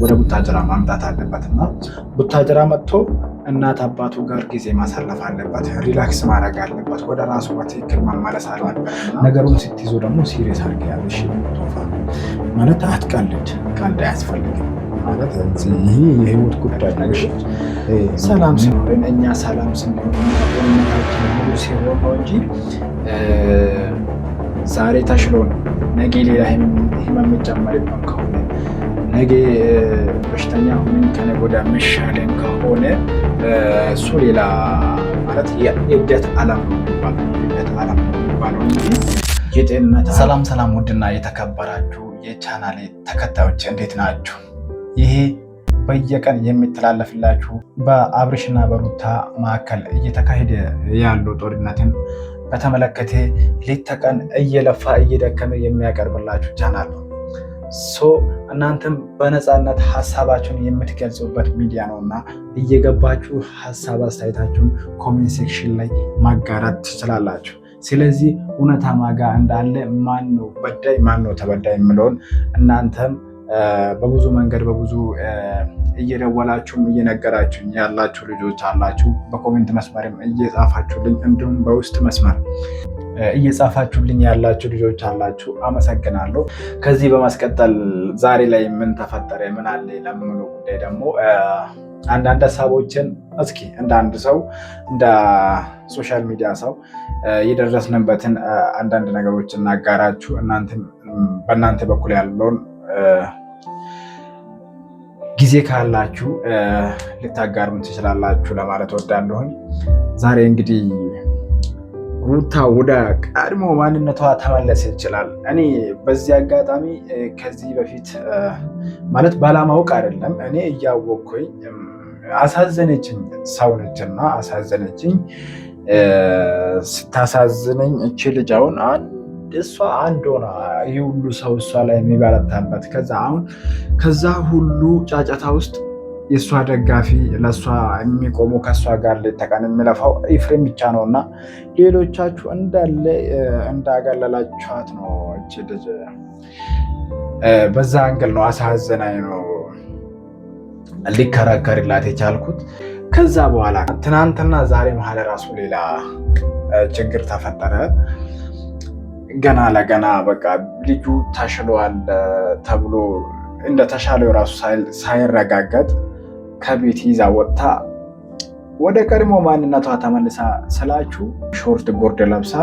ወደ ቡታጅራ ማምጣት አለበት እና ቡታጅራ መጥቶ እናት አባቱ ጋር ጊዜ ማሳለፍ አለበት። ሪላክስ ማድረግ አለበት። ወደ ራሱ በትክክል መመለስ አለበት። ነገሩን ስትይዙ ደግሞ ሲሪየስ አድርገ ያለሽ ቶፋ ማለት አትቀልድ። ቀልድ አያስፈልግም ማለት ይህ የህይወት ጉዳይ ነው። ሰላም ሲኖርን እኛ ሰላም ስንሆን ጤንነታችን ሙሉ ሲሆን ነው እንጂ ዛሬ ተሽሎ ነው ነገ ሌላ ህመም የሚጨመርብን ከሆነ ነገ በሽተኛ ሆነን ከነገ ወዲያ መሻለን ከሆነ እሱ ሌላ ማለት የእብደት ዓለም ነው የሚባለው እንጂ የጤንነት። ሰላም ውድና የተከበራችሁ የቻናሌ ተከታዮች እንዴት ናችሁ? ይሄ በየቀን የሚተላለፍላችሁ በአብርሽና በሩታ መካከል እየተካሄደ ያለው ጦርነትን በተመለከተ ሌት ተቀን እየለፋ እየደከመ የሚያቀርብላችሁ ቻናል ነው። እናንተም በነፃነት ሀሳባችሁን የምትገልጹበት ሚዲያ ነው እና እየገባችሁ ሀሳብ አስተያየታችሁን ኮሜንት ሴክሽን ላይ ማጋራት ትችላላችሁ። ስለዚህ እውነታ ማጋ እንዳለ ማን ነው በዳይ ማን ነው ተበዳይ የምለውን እናንተም በብዙ መንገድ በብዙ እየደወላችሁም እየነገራችሁኝ ያላችሁ ልጆች አላችሁ። በኮሜንት መስመርም እየጻፋችሁልኝ እንዲሁም በውስጥ መስመር እየጻፋችሁልኝ ያላችሁ ልጆች አላችሁ። አመሰግናለሁ። ከዚህ በማስቀጠል ዛሬ ላይ ምን ተፈጠረ ምን አለ ለምንለው ጉዳይ ደግሞ አንዳንድ ሀሳቦችን እስኪ እንደ አንድ ሰው እንደ ሶሻል ሚዲያ ሰው የደረስንበትን አንዳንድ ነገሮች እናጋራችሁ። በእናንተ በኩል ያለውን ጊዜ ካላችሁ ልታጋሩን ትችላላችሁ ለማለት ወዳለሁኝ። ዛሬ እንግዲህ ሩታ ወደ ቀድሞ ማንነቷ ተመለሰ ይችላል። እኔ በዚህ አጋጣሚ ከዚህ በፊት ማለት ባላማወቅ አይደለም፣ እኔ እያወቅኩኝ አሳዘነችኝ። ሰው ነችና አሳዘነችኝ። ስታሳዝነኝ እቺ ልጅ አሁን እሷ አንድ ሆና ይህ ሁሉ ሰው እሷ ላይ የሚበረታበት ከዛ ሁሉ ጫጫታ ውስጥ የእሷ ደጋፊ ለእሷ የሚቆሙ ከእሷ ጋር ሌት ተቀን የሚለፋው ኤፍሬም ብቻ ነው እና ሌሎቻችሁ እንዳለ እንዳገለላችኋት ነው። እች ልጅ በዛ አንግል ነው አሳዘናኝ ነው ሊከራከርላት የቻልኩት። ከዛ በኋላ ትናንትና ዛሬ መሀል ራሱ ሌላ ችግር ተፈጠረ። ገና ለገና በቃ ልጁ ተሽሏል ተብሎ እንደተሻለው ራሱ ሳይረጋገጥ ከቤት ይዛ ወጥታ ወደ ቀድሞ ማንነቷ ተመልሳ ስላችሁ ሾርት ጎርድ ለብሳ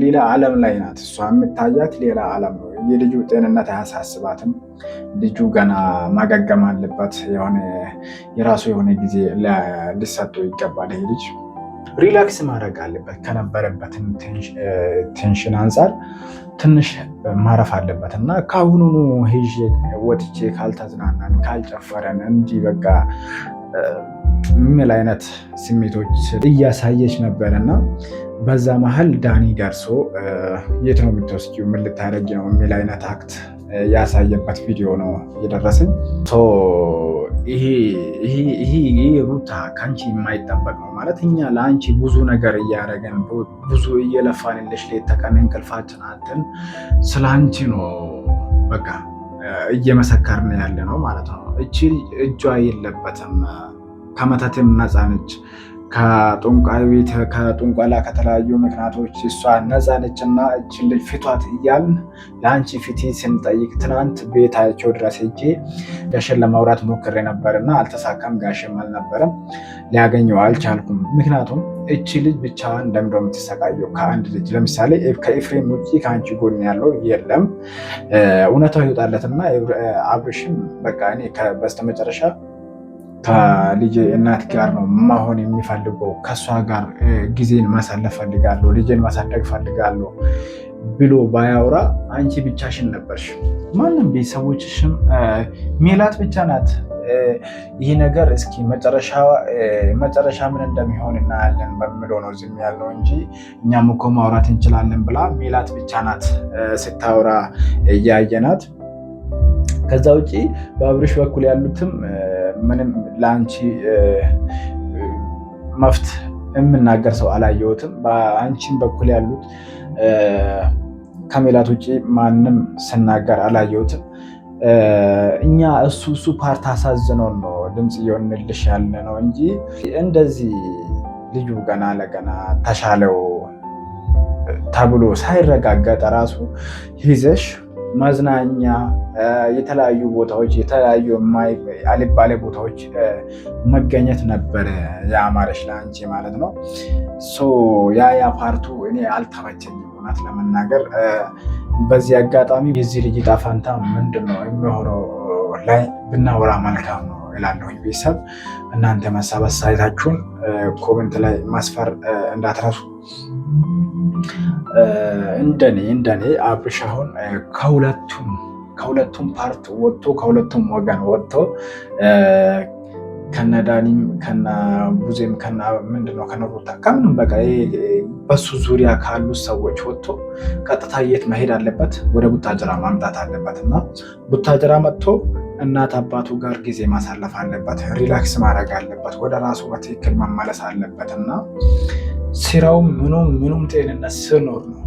ሌላ ዓለም ላይ ናት። እሷ የምታያት ሌላ ዓለም ነው። የልጁ ጤንነት አያሳስባትም። ልጁ ገና ማገገም አለበት። የራሱ የሆነ ጊዜ ሊሰጠው ይገባል። ይሄ ልጅ ሪላክስ ማድረግ አለበት። ከነበረበትን ቴንሽን አንጻር ትንሽ ማረፍ አለበት እና ከአሁኑኑ ሄዤ ወጥቼ ካልተዝናናን ካልጨፈረን እንዲህ በቃ ምን አይነት ስሜቶች እያሳየች ነበር እና በዛ መሀል ዳኒ ደርሶ የት ነው የምትወስጂው ምን ልታደርጊ ነው የሚል አይነት አክት ያሳየበት ቪዲዮ ነው የደረሰኝ። ይሄ ሩታ ከአንቺ የማይጠበቅ ነው ማለት እኛ ለአንቺ ብዙ ነገር እያደረገን ብዙ እየለፋንልሽ ሌት ተቀን እንቅልፋችን አጥተን ስለ አንቺ ነው በቃ እየመሰከርን ያለ ነው ማለት ነው። እቺ እጇ የለበትም፣ ከመተትም ነፃ ነች። ከጥንቋይ ቤት ከጥንቋላ ከተለያዩ ምክንያቶች እሷ ነፃ ነች እና እችን ልጅ ፊቷት እያልን ለአንቺ ፊት ስንጠይቅ ትናንት ቤታቸው ድረስ ሄጄ ጋሽን ለማውራት ሞክሬ ነበርና አልተሳካም። ጋሽም አልነበረም፣ ሊያገኘው አልቻልኩም። ምክንያቱም እቺ ልጅ ብቻዋን እንደምንድነው የምትሰቃየው? ከአንድ ልጅ ለምሳሌ ከኤፍሬም ውጭ ከአንቺ ጎን ያለው የለም። እውነታው ይወጣለትና አብርሽም በቃ እኔ በስተመጨረሻ ከልጅ እናት ጋር ነው መሆን የሚፈልገው፣ ከእሷ ጋር ጊዜን ማሳለፍ ፈልጋለሁ፣ ልጅን ማሳደግ ፈልጋለሁ ብሎ ባያወራ አንቺ ብቻሽን ነበርሽ። ማንም ቤተሰቦችሽም ሜላት ብቻ ናት። ይህ ነገር እስኪ መጨረሻ ምን እንደሚሆን እናያለን በሚለው ነው ዝም ያልነው እንጂ እኛም እኮ ማውራት እንችላለን ብላ ሜላት ብቻ ናት ስታወራ እያየናት። ከዛ ውጭ በአብርሽ በኩል ያሉትም ምንም ለአንቺ መፍት የምናገር ሰው አላየሁትም። በአንቺም በኩል ያሉት ከሜላት ውጭ ማንም ስናገር አላየሁትም። እኛ እሱ ፓርት አሳዝኖን ነው ድምፅ እየሆንልሽ ያለ ነው እንጂ እንደዚህ ልጁ ገና ለገና ተሻለው ተብሎ ሳይረጋገጥ ራሱ ይዘሽ መዝናኛ የተለያዩ ቦታዎች የተለያዩ አልባሌ ቦታዎች መገኘት ነበረ የአማረሽ ለአንቺ ማለት ነው። ያ ፓርቱ እኔ አልተመቸኝም እውነት ለመናገር። በዚህ አጋጣሚ የዚህ ልጅ ዕጣ ፈንታ ምንድን ነው የሚሆነው ላይ ብናወራ መልካም ነው እላለሁ። ቤተሰብ እናንተ ሀሳብ አስተያየታችሁን ኮሜንት ላይ ማስፈር እንዳትረሱ። እንደኔ አብርሽ አሁን ከሁለቱም ፓርት ወጥቶ ከሁለቱም ወገን ወጥቶ ከነዳኒም ከነቡዜም ምንድነው ከነሩታ ከምንም በቃ በሱ ዙሪያ ካሉት ሰዎች ወጥቶ ቀጥታ የት መሄድ አለበት? ወደ ቡታጅራ ማምጣት አለበት እና ቡታጅራ መጥቶ እናት አባቱ ጋር ጊዜ ማሳለፍ አለበት። ሪላክስ ማድረግ አለበት። ወደ ራሱ በትክክል መመለስ አለበት እና ስራው ምኑም ጤንነት ስኖር ነው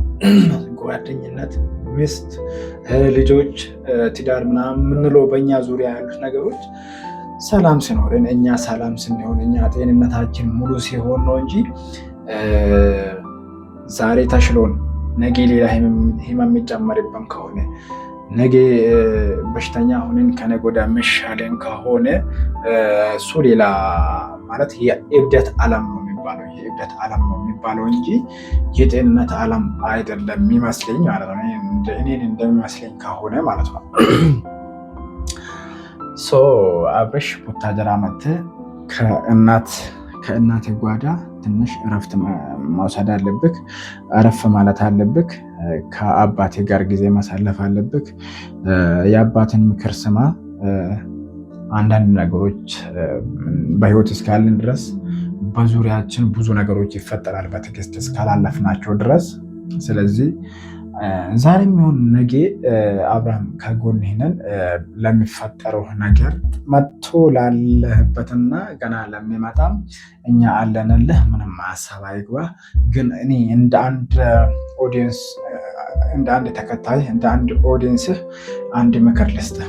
ጓደኝነት፣ ሚስት፣ ልጆች፣ ትዳር ምናምን የምንለው በእኛ ዙሪያ ያሉት ነገሮች ሰላም ሲኖርን እኛ ሰላም ስንሆን እኛ ጤንነታችን ሙሉ ሲሆን ነው እንጂ ዛሬ ተሽሎን ነገ ሌላ ህመም የሚጨመርብን ከሆነ ነገ በሽተኛ ሆነን ከነገ ወዲያ የሚሻለን ከሆነ እሱ ሌላ ማለት የእብደት ዓለም ነው የሚባለው የእብደት ዓለም ነው የሚባለው እንጂ የጤንነት ዓለም አይደለም የሚመስለኝ ማለት ነው። እኔን እንደሚመስለኝ ከሆነ ማለት ነው። አብርሽ ቡታጅራ መጥተህ ከእናት ጓዳ ትንሽ እረፍት መውሰድ አለብህ። እረፍ ማለት አለብህ። ከአባቴ ጋር ጊዜ ማሳለፍ አለብህ። የአባትን ምክር ስማ። አንዳንድ ነገሮች በህይወት እስካለን ድረስ በዙሪያችን ብዙ ነገሮች ይፈጠራል በትዕግስት እስካላለፍናቸው ድረስ። ስለዚህ ዛሬም ይሁን ነገ አብርሃም ከጎንህ ነን። ለሚፈጠረው ነገር መጥቶ ላለህበትና ገና ለሚመጣም እኛ አለንልህ። ምንም ሀሳብ አይግባ። ግን እኔ እንደ አንድ ኦዲየንስ እንደ አንድ ተከታይ እንደ አንድ ኦዲየንስህ አንድ ምክር ልስጥህ።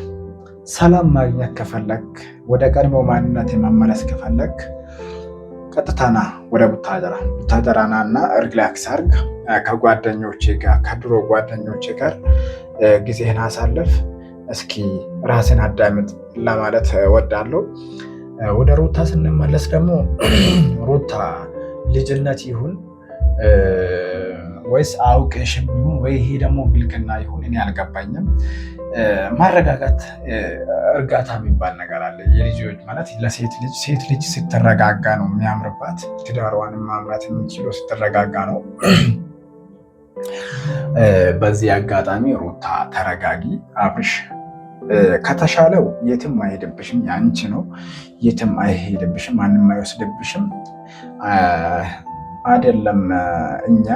ሰላም ማግኘት ከፈለክ፣ ወደ ቀድሞ ማንነት መመለስ ከፈለክ ቀጥታ ና ወደ ቡታጀራ ና እና ሪላክስ አርግ። ከጓደኞቼ ጋር ከድሮ ጓደኞቼ ጋር ጊዜህን አሳልፍ። እስኪ ራስን አዳምጥ ለማለት ወዳለሁ። ወደ ሩታ ስንመለስ ደግሞ ሩታ ልጅነት ይሁን ወይስ አውቀሽም ይሁን ወይ ይሄ ደግሞ ብልክና ይሁን እኔ አልገባኝም። ማረጋጋት እርጋታ የሚባል ነገር አለ። የልጆች ማለት ሴት ልጅ ስትረጋጋ ነው የሚያምርባት። ትዳሯን ማምራት የምትችለው ስትረጋጋ ነው። በዚህ አጋጣሚ ሩታ ተረጋጊ። አብርሽ ከተሻለው የትም አይሄድብሽም፣ ያንቺ ነው። የትም አይሄድብሽም፣ ማንም አይወስድብሽም። አይደለም እኛ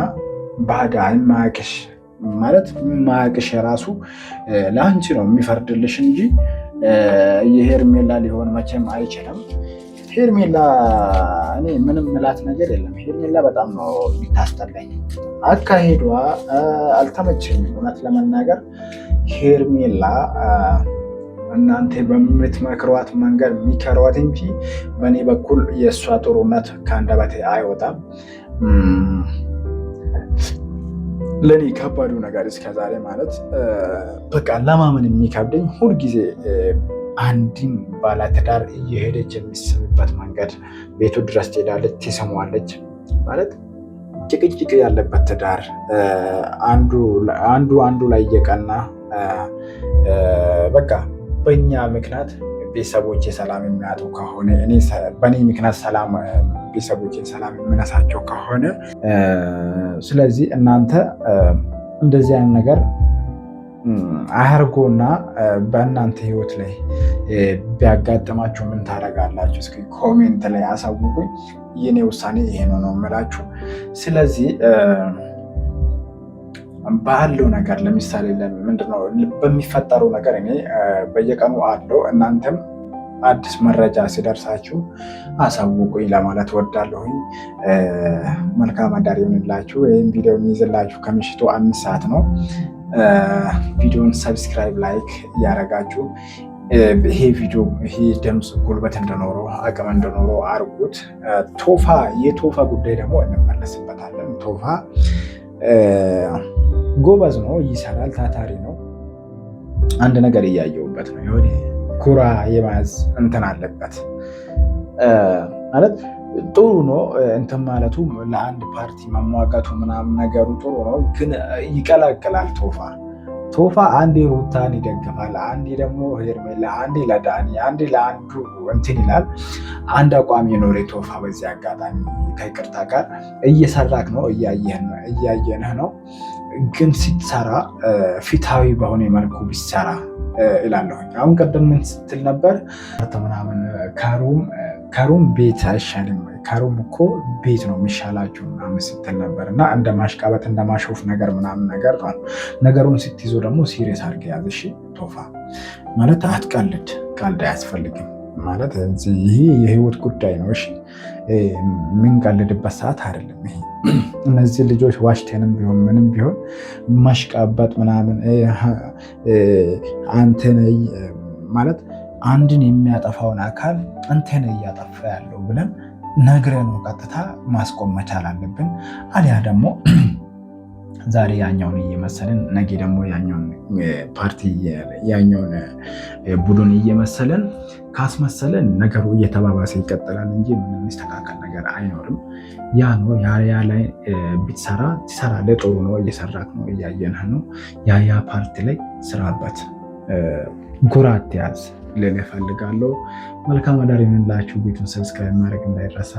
ባዳ የማያውቅሽ ማለት የማያውቅሽ የራሱ ለአንቺ ነው የሚፈርድልሽ እንጂ የሄርሜላ ሊሆን መቼም አይችልም። ሄርሜላ እኔ ምንም ምላት ነገር የለም። ሄርሜላ በጣም ነው የሚታስጠላኝ። አካሄዷ አልተመቸኝም እውነት ለመናገር። ሄርሜላ እናንተ በምትመክሯት መንገድ የሚከሯት እንጂ በእኔ በኩል የእሷ ጥሩነት ከአንደበቴ አይወጣም። ለእኔ ከባዱ ነገር እስከዛሬ ማለት በቃ ለማመን የሚከብደኝ ሁልጊዜ አንድን ባለትዳር እየሄደች የሚስምበት መንገድ ቤቱ ድረስ ትሄዳለች፣ ትሰማዋለች። ማለት ጭቅጭቅ ያለበት ትዳር አንዱ ላይ እየቀና በቃ በእኛ ምክንያት ቤተሰቦቼ ሰላም የሚያጡ ከሆነ በእኔ ምክንያት ቤተሰቦቼ ሰላም የምነሳቸው ከሆነ ስለዚህ እናንተ እንደዚህ አይነት ነገር አያርጎና በእናንተ ህይወት ላይ ቢያጋጥማችሁ ምን ታደርጋላችሁ? እስኪ ኮሜንት ላይ አሳውቁኝ። የኔ ውሳኔ ይሄ ነው የምላችሁ። ስለዚህ ባለው ነገር ለምሳሌ ምንድነው በሚፈጠረው ነገር እኔ በየቀኑ አለው። እናንተም አዲስ መረጃ ሲደርሳችሁ አሳውቁኝ ለማለት ወዳለሁኝ። መልካም አዳር ይሁንላችሁ። ይህም ቪዲዮ የሚይዝላችሁ ከምሽቱ 5 ሰዓት ነው። ቪዲዮን ሰብስክራይብ፣ ላይክ እያደረጋችሁ ይሄ ቪዲዮ ይሄ ድምፅ ጉልበት እንደኖረው አቅም እንደኖረው አድርጉት። የቶፋ ጉዳይ ደግሞ እንመለስበታለን። ቶፋ ጎበዝ ነው፣ ይሰራል፣ ታታሪ ነው። አንድ ነገር እያየሁበት ነው። የሆነ ኩራ የማዝ እንትን አለበት ማለት ጥሩ ነው። እንትን ማለቱ ለአንድ ፓርቲ መሟጋቱ ምናምን ነገሩ ጥሩ ነው፣ ግን ይቀላቅላል። ቶፋ አንዴ ሩታን ይደግፋል፣ አንዴ ደግሞ ሄርሜላ፣ አንዴ ለዳኒ፣ አንዴ ለአንዱ እንትን ይላል። አንድ አቋም የኖረ ቶፋ በዚህ አጋጣሚ ከይቅርታ ጋር እየሰራክ ነው፣ እያየንህ ነው። ግን ሲሰራ ፊታዊ በሆነ መልኩ ቢሰራ እላለሁኝ። አሁን ቀደም ምን ስትል ነበር? ምናምን ከሩም ቤት አይሻልም? ከሩም እኮ ቤት ነው የሚሻላችሁ ምናምን ስትል ነበር። እና እንደ ማሽቃበጥ እንደ ማሾፍ ነገር ምናምን ነገር ነው። ነገሩን ስትይዞ ደግሞ ሲሪየስ አድርገህ ያዝ። እሺ ቶፋ ማለት አትቀልድ፣ ቀልድ አያስፈልግም ማለት ይሄ የህይወት ጉዳይ ነው። እሺ የምንቀልድበት ሰዓት አይደለም ይሄ። እነዚህ ልጆች ዋሽተንም ቢሆን ምንም ቢሆን ማሽቃበጥ ምናምን አንተን ማለት አንድን የሚያጠፋውን አካል አንተን እያጠፋ ያለው ብለን ነግረን ቀጥታ ማስቆም መቻል አለብን። አሊያ ደግሞ ዛሬ ያኛውን እየመሰለን ነገ ደግሞ ያኛውን ፓርቲ ያኛውን ቡድን እየመሰለን ካስመሰለን ነገሩ እየተባባሰ ይቀጥላል እንጂ ምንም የሚስተካከል ነገር አይኖርም። ያ ነው ያ ላይ ብትሰራ ትሰራለህ። ጥሩ ነው፣ እየሰራክ ነው፣ እያየንህ ነው። ያ ፓርቲ ላይ ስራበት፣ ጉራት ያዝ ልል እፈልጋለሁ። መልካም አዳር ይሁንላችሁ። ቤቱን ሰብስክራይብ ማድረግ እንዳይረሳ።